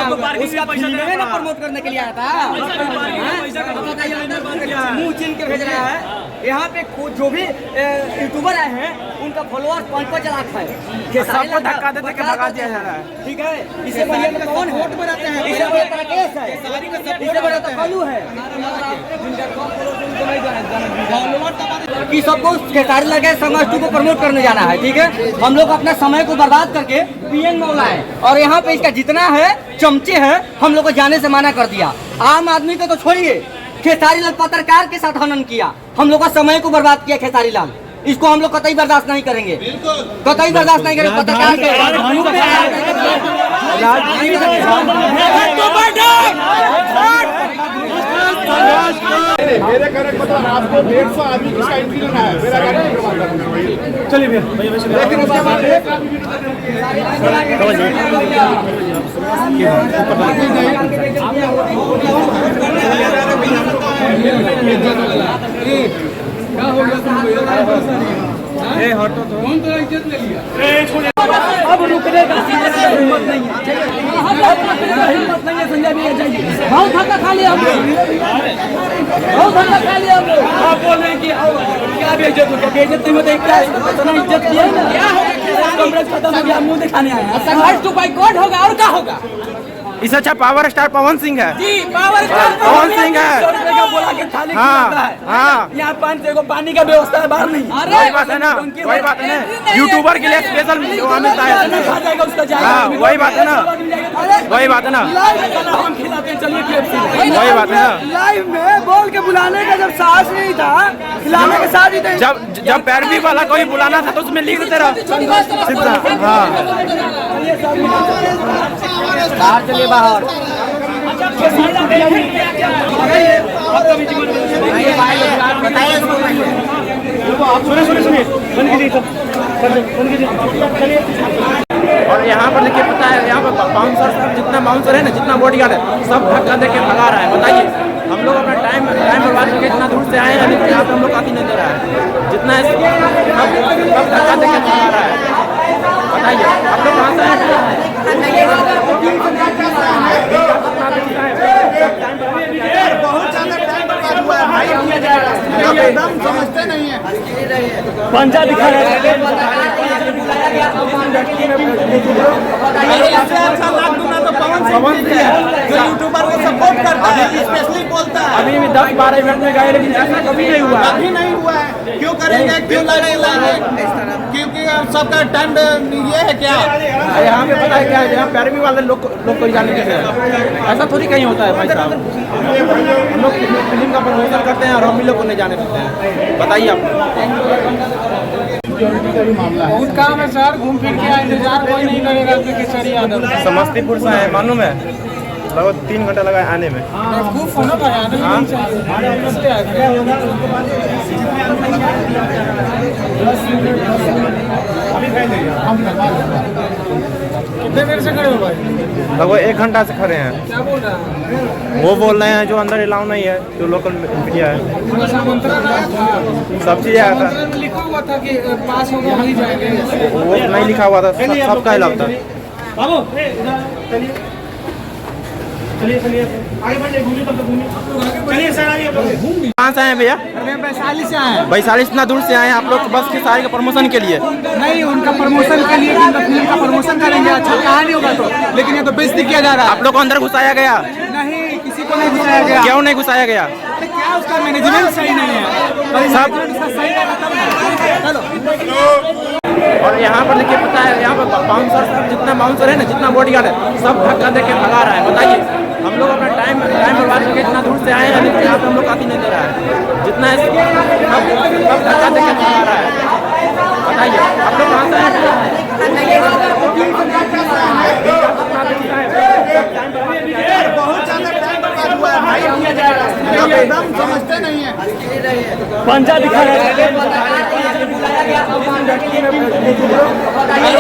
उसका फिल्म में ना प्रमोट करने के लिए आया था। मुँह चीन के भेज रहा है। यहाँ पे जो भी यूट्यूबर आए हैं उनका फॉलोअर 5-5 लाख है। सबको धक्का देते के भगा दिया जा रहा है। ठीक है, इसे बढ़िया कौन वोट बनाते हैं? इसे बढ़िया राकेश है, इसे बढ़िया तो कलू है कि सबको खेसारी लगे समाज को प्रमोट करने जाना है। ठीक है, हम लोग अपना समय को बर्बाद करके पीएम मौला है और यहाँ पे इसका जितना है चमचे है हम लोग को जाने से मना कर दिया। आम आदमी को तो छोड़िए, खेसारी लाल पत्रकार के साथ हनन किया, हम लोग का समय को बर्बाद किया खेसारी लाल। इसको हम लोग कतई बर्दाश्त नहीं करेंगे, कतई बर्दाश्त नहीं करेंगे। पत्रकार के मेरे घर में मतलब आपको 150 आदमी किसका एंट्री लेना है? मेरा गाड़ी चलिए भैया, लेकिन उसके बाद अब रुकने का हिम्मत नहीं है, हिम्मत नहीं है। संजय भी जाइए, बहुत धक्का खा लिया हम लोग, बहुत धक्का खा लिया हम लोग। आप बोल रहे हैं कि क्या बेइज्जत हो गया? बेइज्जत नहीं होता, क्या इतना इज्जत किया है ना? क्या होगा? कांग्रेस खत्म हो गया, मुंह दिखाने आए हैं। समाज टू बाइकआउट होगा और क्या होगा? इससे अच्छा पावर स्टार पवन सिंह है जी, पावर स्टार पवन सिंह है। बोला कि थाली हाँ, हाँ। यहाँ 500 को पानी का व्यवस्था है, बाहर नहीं। वही बात है ना, वही बात है ना। यूट्यूबर के लिए स्पेशल वहाँ मिलता है। हाँ, वही बात है ना, वही बात है ना, हम खिलाते हैं। चलिए वही बात है ना। लाइव में बोल के बुलाने का जब साहस नहीं था, खिलाने के साथ ही थे। जब पैरवी वाला कोई बुलाना था तो उसमें लिख देते रहो। हाँ, चलिए बाहर। और यहाँ पर देखिए पता है, यहाँ पर बाउंसर जितना बाउंसर है ना, जितना बॉडीगार्ड है, सब धक्का दे के भगा रहा है। बताइए, हम लोग अपना टाइम बर्बाद करके इतना दूर से आए हैं, लेकिन यहाँ पे हम लोग आती नहीं दे रहा है। जितना सब धक्का दे के भगा रहा है। बताइए, आप लोग कहाँ से आए? बहुत ज्यादा टाइम बर्बाद हुआ है भाई, एकदम समझते नहीं है। पंजा दिखा रहा है। पवन सिंह है जो यूट्यूबर को सपोर्ट करता है, स्पेशली बोलता है। अभी भी 10-12 मिनट में गए, लेकिन ऐसा कभी नहीं हुआ। कभी नहीं हुआ है। क्यों करेंगे? क्यों लड़ेंगे? क्योंकि सबका टाइम ये है क्या? यहाँ पे पता है क्या है, यहाँ पैरवी वाले लोग को जाने के लिए ऐसा थोड़ी कहीं होता है भाई साहब। हम लोग फिल्म का प्रमोशन करते हैं और हम ही लोग को नहीं जाने देते हैं। बताइए आप। बहुत काम है सर, घूम फिर के इंतजार कोई नहीं करेगा। केसरी यादव समस्तीपुर से है, मालूम है, लगभग 3 घंटा लगा आने में। खूब फोन कितने देर से खड़े हो भाई? लगभग 1 घंटा से खड़े हैं। क्या बोल रहा है? वो बोल रहे हैं जो अंदर अलाउ नहीं है, जो लोकल मीडिया है, सब चीज़ आया था। लिखा हुआ था कि पास होगा वही जाएंगे, वो नहीं लिखा हुआ था, सबका अलाउ था। कहाँ से आए हैं भैया? वैशाली से आए। वैशाली इतना दूर से आए हैं आप लोग बस के सारे के प्रमोशन के लिए? नहीं, उनका प्रमोशन के लिए, फिल्म का प्रमोशन करेंगे, अच्छा कहानी होगा तो। लेकिन ये तो बेइज्जती किया जा रहा है। आप लोग को अंदर घुसाया गया? नहीं, किसी को नहीं घुसाया गया। क्यों नहीं घुसाया गया? क्या उसका मैनेजमेंट सही नहीं है? सब सही है तब ना। चलो। और यहाँ पर देखिए पता है, यहाँ पर बाउंसर जितना बाउंसर है ना, जितना बॉडीगार्ड है, सब धक्का दे के भगा रहा है। बताइए, हम लोग अपना टाइम बर्बाद करके इतना दूर से आए हैं, लेकिन यहाँ पे हम लोग आती नहीं दे रहा है। जितना सब धक्का दे के भगा रहा है। बताइए, आप लोग कहाँ से आए? बहुत ज्यादा टाइम बर्बाद हुआ है भाई, एकदम समझते नहीं है। पंजा दिखा रहा है।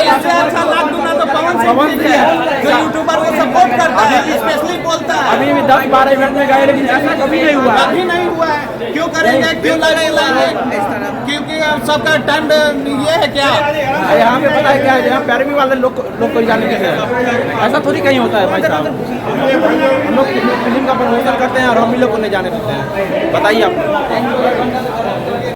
इससे अच्छा लाख दूना तो पवन सिंह है जो यूट्यूबर को सपोर्ट करता है, स्पेशली बोलता है। अभी भी 10-12 मिनट में गए, लेकिन ऐसा कभी नहीं हुआ। अभी नहीं हुआ है, क्यों करेंगे, क्यों लड़ेंगे? क्योंकि अब सबका टाइम ये है क्या? यहाँ पे पता है क्या है, यहाँ पैरवी वाले लोग को जाने के लिए ऐसा थोड़ी कहीं होता है भाई साहब। हम लोग फिल्म का प्रमोशन करते हैं और हम ही लोग को नहीं जाने देते हैं, बताइए आप।